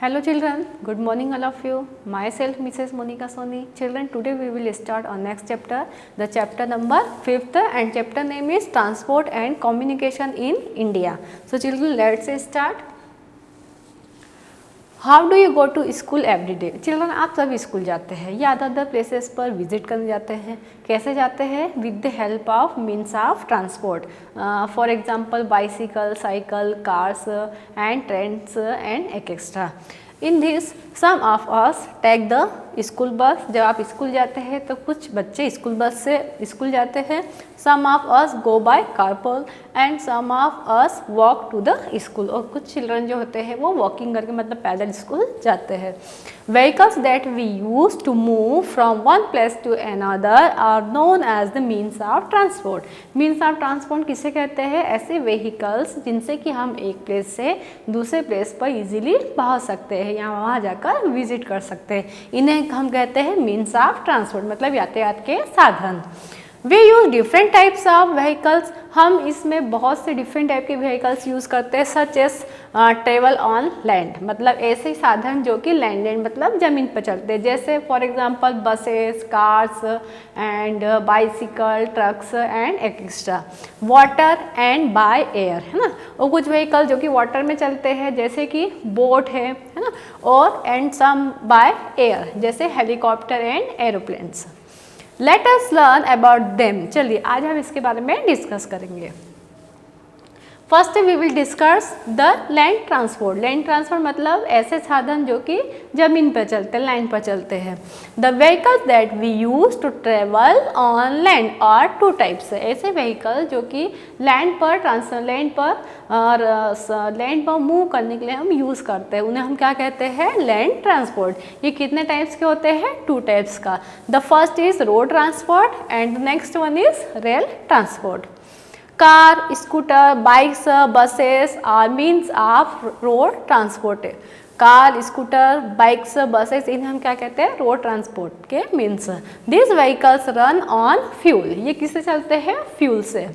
Hello children, good morning all of you. Myself Mrs. Monica Soni. Children, today we will start our next chapter, the chapter number 5th, and chapter name is Transport and Communication in India. So children, let's start. How do you go to school every day? Children, आप सभी school जाते हैं या other other places पर visit करने जाते हैं. कैसे जाते हैं? With the help of means of transport. For example bicycle, cycle, cars and trains and extra. In this some of us take the school bus. जब आप स्कूल जाते हैं तो कुछ बच्चे स्कूल बस से स्कूल जाते हैं. Some of us go by carpool and some of us walk to the school. और कुछ चिल्ड्रन जो होते हैं वो वॉकिंग करके मतलब पैदल स्कूल जाते हैं. Vehicles that we use to move from one place to another are known as the means of transport. Means of transport किसे कहते हैं? ऐसे vehicles जिनसे कि हम एक प्लेस से दूसरे प्लेस पर इजीली पहुंच सकते हैं या वहाँ जाकर विजिट कर सकते हैं. इन्हें हम कहते हैं मीन्स ऑफ ट्रांसपोर्ट, मतलब यातायात के साधन. We use different types of vehicles. हम इसमें बहुत से डिफरेंट टाइप के व्हीकल्स यूज़ करते हैं. Such as travel on land, मतलब ऐसे साधन जो कि लैंड मतलब ज़मीन पर चलते हैं. जैसे for example buses, cars and bicycle, trucks and extra. Water and by air, है ना. और कुछ व्हीकल जो कि वाटर में चलते हैं जैसे कि बोट है ना. और एंड सम बाय एयर जैसे helicopter and aeroplanes. Let us learn about them. चलिए आज हम इसके बारे में डिस्कस करेंगे. First we will discuss the land transport. Land transport मतलब ऐसे साधन जो कि जमीन पर चलते हैं, लैंड पर चलते हैं. The vehicles that we use to travel on land are two types. ऐसे व्हीकल जो कि लैंड पर मूव करने के लिए हम यूज़ करते हैं, उन्हें हम क्या कहते हैं? Land transport. ये कितने टाइप्स के होते हैं? 2 टाइप्स का. The first is road transport and the next one is rail transport. Car, scooter, bikes, buses are means of road transport. Car, scooter, bikes, buses इन्हें हम क्या कहते हैं? रोड ट्रांसपोर्ट के means. This vehicles run on fuel. ये किससे चलते हैं? फ्यूल से.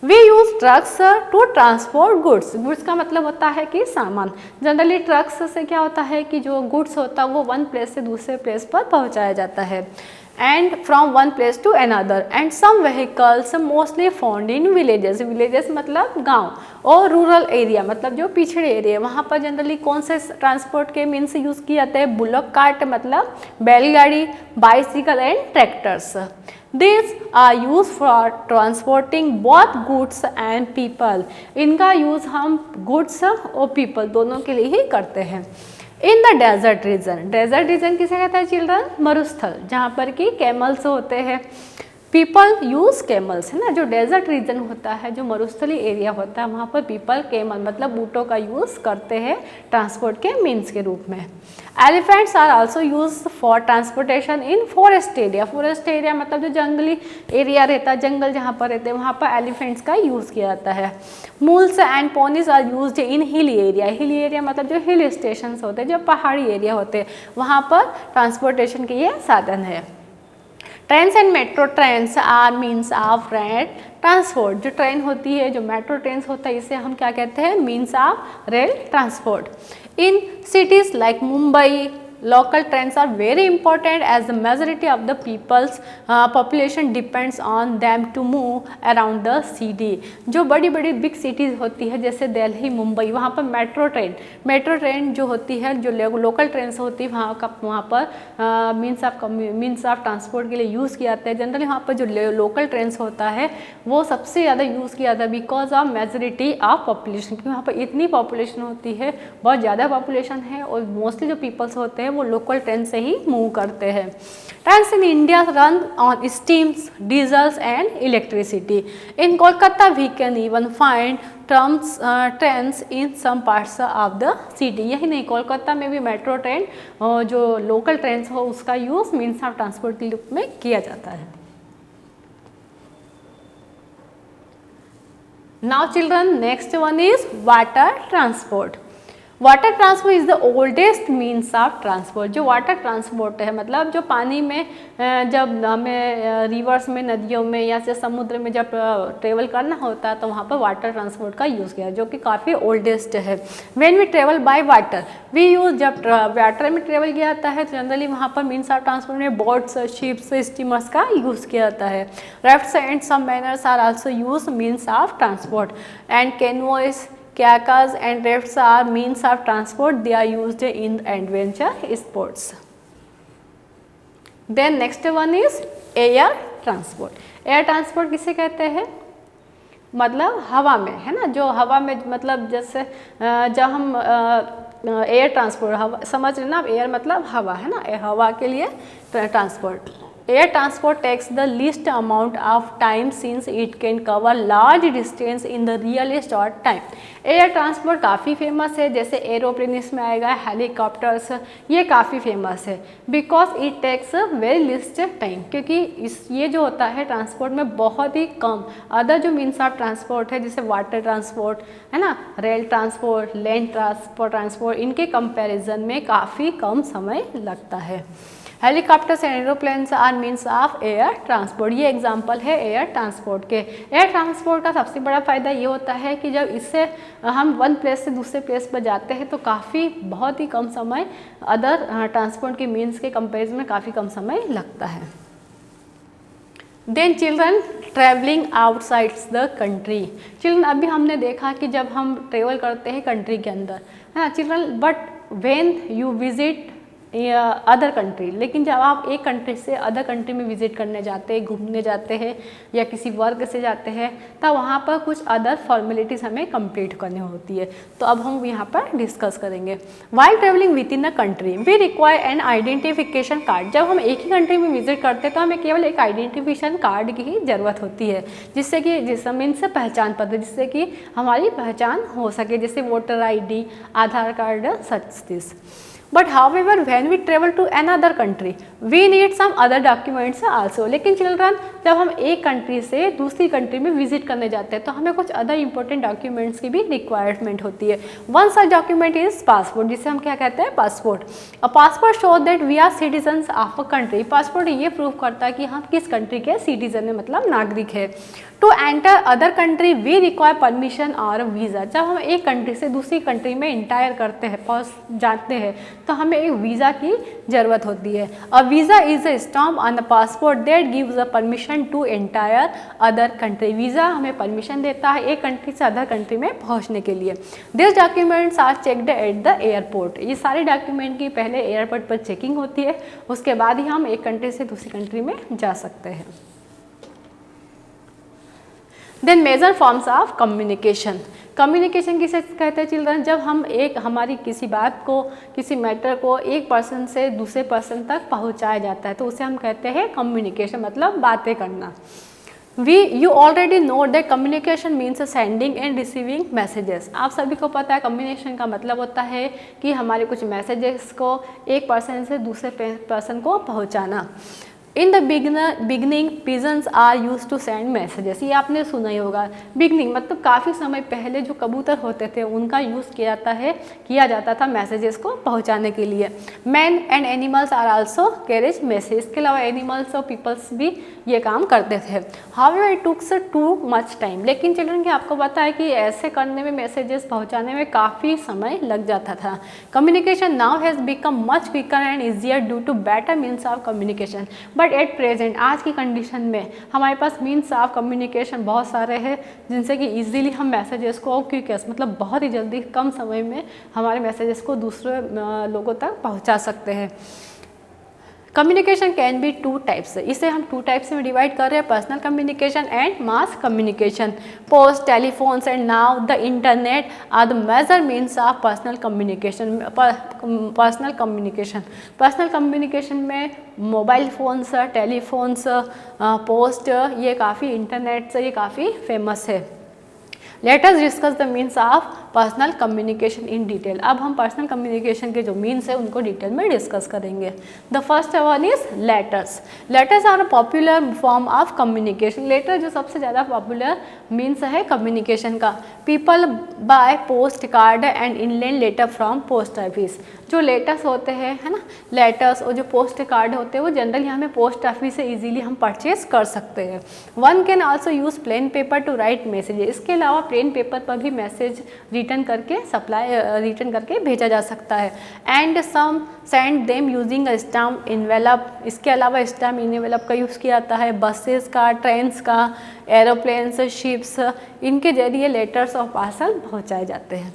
We use trucks to transport goods. Goods का मतलब होता है कि सामान. जनरली ट्रक्स से क्या होता है कि जो गुड्स होता है वो वन प्लेस से दूसरे प्लेस पर पहुंचाया जाता है. And from one place to another. And some vehicles mostly found in villages. Villages मतलब गांव. और रूरल एरिया मतलब जो पिछड़े एरिया, वहाँ पर जनरली कौन से ट्रांसपोर्ट के मीन्स यूज़ किए जाते हैं? बुलक कार्ट मतलब बैलगाड़ी, bicycle and tractors. These are used for transporting both goods and people. इनका यूज़ हम गुड्स और पीपल दोनों के लिए ही करते हैं. In the desert region. Desert region किसे कहता है चिल्ड्रन? मरुस्थल, जहाँ पर कि कैमल्स होते हैं. पीपल यूज कैमल्स, है ना. जो डेजर्ट रीजन होता है, जो मरुस्थली एरिया होता है, वहाँ पर पीपल कैमल मतलब ऊँटों का यूज़ करते हैं ट्रांसपोर्ट के मीन्स के रूप में. Elephants are also use for transportation in forest area. Forest area मतलब जो जंगली एरिया रहता है, जंगल जहाँ पर रहते हैं, वहाँ पर एलिफेंट्स का यूज़ किया जाता है. Mules and ponies are used in hilly area. Hilly area मतलब जो हिल स्टेशन होते हैं, जो पहाड़ी एरिया होते हैं, वहाँ पर ट्रांसपोर्टेशन के ये साधन है. Trains and metro trains are means of rail transport. जो ट्रेन होती है, जो मेट्रो ट्रेन्स होता है, इसे हम क्या कहते हैं? Means of rail transport. In cities like Mumbai, local trains are very important as the majority of the people's population depends on them to move around the city. जो बड़ी बड़ी बिग सिटीज़ होती है जैसे दिल्ली, मुंबई, वहाँ पर मेट्रो ट्रेन जो होती है, जो लोकल ट्रेन होती है, वहाँ पर मीन्स ऑफ ट्रांसपोर्ट के लिए यूज़ किया जाता है. जनरली वहाँ पर जो लोकल ट्रेन होता है वो सबसे ज़्यादा यूज़ किया जाता है because of majority of population. क्योंकि वहाँ पर इतनी पॉपुलेशन होती है, बहुत ज़्यादा पॉपुलेशन है, और मोस्टली जो पीपल्स होते हैं वो लोकल ट्रेन से ही मूव करते हैं. Trains in India run on steams, diesels and electricity. In Kolkata we can even find trains in some parts of the city. यही नहीं, कोलकाता में भी मेट्रो ट्रेन जो लोकल ट्रेन हो उसका यूज़ मीन्स ऑफ ट्रांसपोर्ट के रूप में किया जाता है. Now children, next one is water transport. Water transport is the oldest means of transport. जो वाटर ट्रांसपोर्ट है मतलब जो पानी में जब हमें रिवर्स में, नदियों में या फिर समुद्र में जब ट्रेवल करना होता है तो वहाँ पर वाटर ट्रांसपोर्ट का यूज़ किया जो कि काफ़ी ओल्डेस्ट है। When we travel by water we use, जब वाटर में ट्रेवल किया जाता है तो जनरली वहाँ पर मीन्स ऑफ ट्रांसपोर्ट में बोट्स, शिप्स, स्टीमर्स का यूज़ किया जाता है। Rafts and some manners are also use means of transport and canoes, Kayakas and rafts are means of transport. They are used in adventure sports. Then next one is air transport. Air transport किसे कहते हैं? मतलब हवा में, है ना, जो हवा में मतलब जैसे जब हम एयर ट्रांसपोर्ट, हवा समझ रहे ना आप, एयर मतलब हवा, है ना, हवा के लिए transport. Air transport takes the least amount of time since it can cover large distance in the really short time. Air transport काफ़ी फेमस है, जैसे एरोप्लेन इसमें आएगा, हेलीकॉप्टर्स, ये काफ़ी फेमस है because it takes very least time, क्योंकि ये जो होता है ट्रांसपोर्ट में बहुत ही कम अदर जो मीन्स ऑफ ट्रांसपोर्ट है जैसे वाटर ट्रांसपोर्ट, है ना, रेल ट्रांसपोर्ट, लैंड ट्रांसपोर्ट, इनके कंपैरिजन में काफ़ी कम समय लगता है। Helicopters and aeroplanes are means of air transport. ये एग्जांपल है एयर ट्रांसपोर्ट के। एयर ट्रांसपोर्ट का सबसे बड़ा फ़ायदा ये होता है कि जब इससे हम वन प्लेस से दूसरे प्लेस पर जाते हैं तो काफ़ी बहुत ही कम समय अदर ट्रांसपोर्ट के मीन्स के कंपेरिजन में काफ़ी कम समय लगता है। Then children travelling outsides the country. Children अभी हमने देखा कि जब हम ट्रेवल करते हैं कंट्री के अंदर, है ना children, but when you visit other country, लेकिन जब आप एक कंट्री से अदर कंट्री में विजिट करने जाते हैं, घूमने जाते हैं या किसी वर्क से जाते हैं, तब वहाँ पर कुछ अदर फॉर्मेलिटीज़ हमें कंप्लीट करनी होती है। तो अब हम यहाँ पर डिस्कस करेंगे। While travelling within a country we require an identification card. जब हम एक ही कंट्री में विजिट करते हैं तो हमें केवल एक आइडेंटिफिकेशन कार्ड की ही ज़रूरत होती है, जिससे कि इनसे पहचान पत्र, जिससे कि हमारी पहचान हो सके, जैसे voter ID, Aadhaar card, such this. But however, when we travel to another country, we need some other documents also. लेकिन चिल्ड्रन जब हम एक कंट्री से दूसरी कंट्री में विजिट करने जाते हैं तो हमें कुछ अदर इंपॉर्टेंट डॉक्यूमेंट्स की भी रिक्वायरमेंट होती है। One such document is passport, जिसे हम क्या कहते हैं, passport. A passport show that we are citizens of a country. Passport ये प्रूव करता है कि हम किस कंट्री के सिटीजन है, मतलब नागरिक है। To enter other country we require permission और वीज़ा। जब हम एक कंट्री से दूसरी कंट्री में इंटायर करते हैं, जाते हैं, तो हमें एक वीज़ा की ज़रूरत होती है। A visa is a stamp on the passport that gives a permission to enter other country. Visa हमें परमिशन देता है एक कंट्री से अदर कंट्री में पहुंचने के लिए। This documents are checked at the airport. ये सारे डॉक्यूमेंट की पहले एयरपोर्ट पर चेकिंग होती है, उसके बाद ही हम एक कंट्री से दूसरी कंट्री में जा सकते हैं। Then major forms of communication. Communication किसे कहते हैं चिल्ड्रन? जब हम हमारी किसी बात को, किसी मैटर को एक पर्सन से दूसरे पर्सन तक पहुंचाया जाता है तो उसे हम कहते हैं कम्युनिकेशन, मतलब बातें करना। You already know that communication means sending end receiving messages. आप सभी को पता है कम्युनिकेशन का मतलब होता है कि हमारे कुछ मैसेजेस को एक पर्सन से दूसरे पर्सन को पहुंचाना। In the beginning pigeons are use to send messages. ये आपने सुना ही होगा। बिगनिंग मतलब काफ़ी समय पहले जो कबूतर होते थे उनका यूज़ किया जाता था मैसेजेस को पहुंचाने के लिए। Man and animals are also carriage message. इसके अलावा एनिमल्स और पीपल्स भी ये काम करते थे। However it takes too much time. लेकिन चिल्ड्रन कि आपको पता है कि ऐसे करने में, मैसेजेस पहुँचाने में काफ़ी समय लग जाता था। Communication now has become much quicker and easier due to better means of communication. But at present, आज की कंडीशन में हमारे पास मीन्स ऑफ कम्युनिकेशन बहुत सारे हैं जिनसे कि इजीली हम मैसेजेस को क्विकस मतलब बहुत ही जल्दी कम समय में हमारे मैसेजेस को दूसरे लोगों तक पहुंचा सकते हैं। Communication can be two types. इसे हम टू टाइप्स में डिवाइड कर रहे हैं, personal communication and mass communication. Post, telephones and now the internet are the major means of personal communication. Personal communication में मोबाइल फ़ोन्स, टेलीफोन्स, पोस्ट, ये काफ़ी internet से ये काफ़ी फेमस है। Let us discuss the means of personal communication in detail. अब हम personal communication के जो मीन्स है उनको डिटेल में डिस्कस करेंगे। The first one is letters. Letters are a popular form of communication. Letter जो सबसे ज़्यादा पॉपुलर मीन्स है कम्युनिकेशन का। People buy postcard and inland letter from post office. जो लेटर्स होते हैं, है ना, लेटर्स और जो पोस्ट कार्ड होते हैं वो जनरली हमें पोस्ट ऑफिस से इजीली हम परचेज कर सकते हैं। One can also use plain paper two right message. इसके अलावा प्लेन पेपर पर भी मैसेज रिटर्न करके भेजा जा सकता है। And some send them using a stamp envelope. इसके अलावा स्टैम्प इनवेलप का यूज़ किया जाता है बसेस का, ट्रेन्स का, एरोप्लेन्स, शिप्स, इनके जरिए लेटर्स और पार्सल पहुँचाए जाते हैं।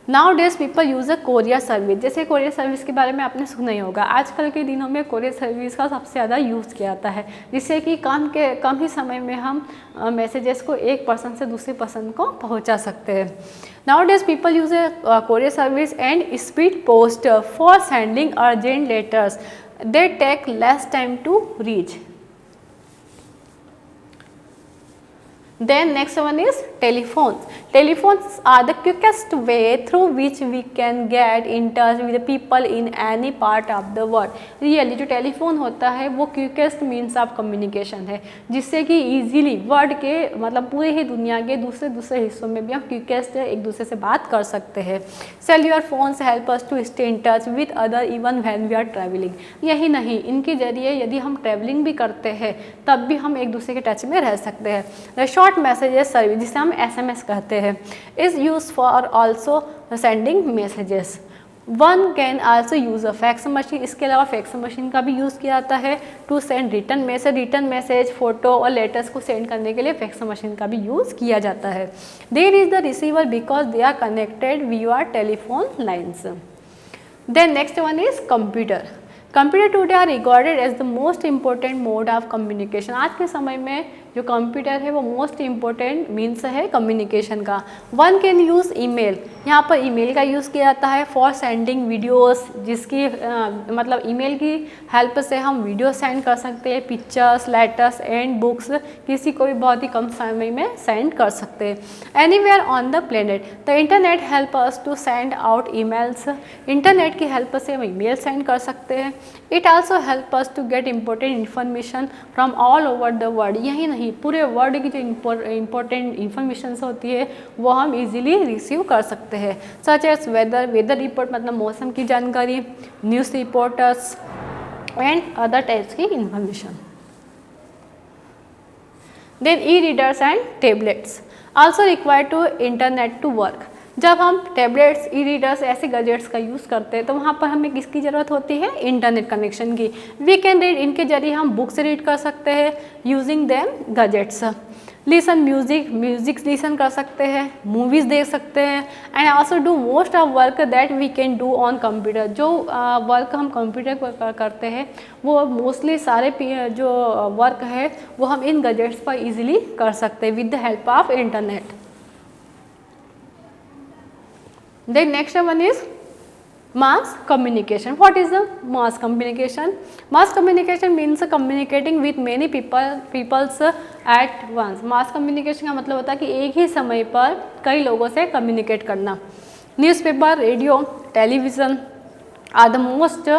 Nowadays people use a courier service. जैसे कोरियर सर्विस के बारे में आपने सुना ही होगा। आजकल के दिनों में कोरियर सर्विस का सबसे ज़्यादा यूज़ किया जाता है, जिससे कि कम ही समय में हम मैसेजेस को एक पर्सन से दूसरे पर्सन को पहुंचा सकते हैं। Nowadays people use a courier service and speed post for sending urgent letters. They take less time to reach. Then next one is telephones. Telephones are the quickest way through which we can get in touch with the people in any part of the world. Really जो telephone होता है वो quickest means of communication है, जिससे कि easily world के मतलब पूरे ही दुनिया के दूसरे हिस्सों में भी हम क्विकेस्ट एक दूसरे से बात कर सकते हैं। Cellular phones help us to stay in touch with other even when we are travelling. यही नहीं, इनके जरिए यदि हम ट्रैवलिंग भी करते हैं तब भी हम एक दूसरे के टच में रह सकते हैं। शॉर्ट मैसेजेस सर्विस, जिसे हम SMS कहते हैं, is use for also sending messages. One can also use a fax machine. इसके अलावा फैक्स मशीन का भी यूज़ किया जाता है to send return message, photo और लेटर्स को सेंड करने के लिए फैक्स मशीन का भी यूज़ किया जाता है। There is the receiver because they are connected via telephone lines. Then next one is computer. Computer today are regarded as the most important mode of communication. आज के समय में जो कंप्यूटर है वो मोस्ट इम्पोर्टेंट मीन्स है communication का। One can use email. यहाँ पर ईमेल का यूज़ किया जाता है फॉर सेंडिंग वीडियोस, जिसकी मतलब ईमेल की हेल्प से हम वीडियो सेंड कर सकते हैं, पिक्चर्स, लेटर्स एंड बुक्स किसी को भी बहुत ही कम समय में सेंड कर सकते हैं। Anywhere on the planet the internet help us to send out emails. Internet की हेल्प से हम ईमेल सेंड कर सकते हैं। It also help us to get important information from all over the world. यही नहीं, पूरे वर्ल्ड की जो इम्पोर्टेंट इन्फॉर्मेशन होती है वो हम इजीली रिसीव कर सकते हैं। सच एज वेदर रिपोर्ट मतलब मौसम की जानकारी, news reporters and other types की information. Then e readers and tablets also require to internet to work. जब हम टैबलेट्स, ई रीडर्स ऐसे गैजेट्स का यूज़ करते हैं तो वहाँ पर हमें किसकी ज़रूरत होती है? इंटरनेट कनेक्शन की। वी कैन रीड, इनके जरिए हम बुक्स रीड कर सकते हैं using them gadgets. Listen music listen कर सकते हैं, मूवीज़ देख सकते हैं and also do most of work that we can do on computer. जो वर्क हम कंप्यूटर पर करते हैं वो मोस्टली सारे जो वर्क है वो हम इन गैजेट्स पर ईजिली कर सकते हैं with the help of internet. Then next one is mass communication. What is the mass communication? Mass communication means communicating with many peoples at once. Mass communication का मतलब होता है कि एक ही समय पर कई लोगों से communicate करना। Newspaper, radio, television are the most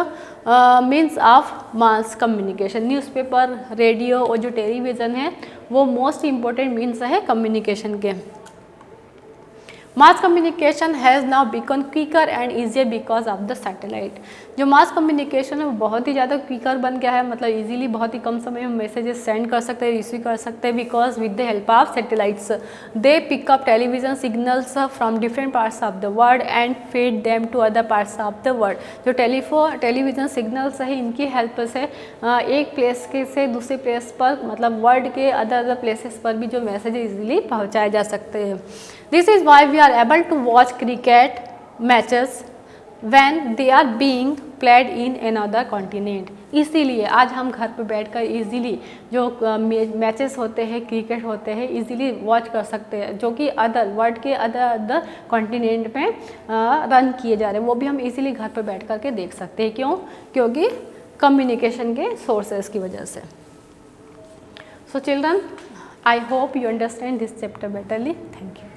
means of mass communication. Newspaper, radio और जो टेलीविज़न है वो most important means है communication के। Mass communication has now become quicker and easier because of the satellite. जो मास कम्युनिकेशन है वो बहुत ही ज़्यादा क्विकर बन गया है, मतलब इजीली बहुत ही कम समय में मैसेजेस सेंड कर सकते हैं, रिसीव कर सकते हैं because with the help of satellites they pick up television signals from different parts of the world and feed them to other parts of the world. जो टेलीविज़न सिग्नल्स है इनकी help से एक प्लेस के से दूसरे प्लेस पर मतलब वर्ल्ड के अदर प्लेसेस पर भी जो मैसेज इजीली पहुँचाए जा सकते हैं। This is why we are able to watch cricket matches when they are being played in another continent. इसीलिए आज हम घर पर बैठकर इजीली जो मैचेस होते हैं, क्रिकेट होते हैं, इजीली वॉच कर सकते हैं जो कि वर्ल्ड के अदर कॉन्टिनेंट में रन किए जा रहे हैं, वो भी हम इजीली घर पर बैठ कर के देख सकते हैं। क्यों? क्योंकि कम्युनिकेशन के सोर्सेज की वजह से। So children, I hope you understand this chapter betterly. Thank you.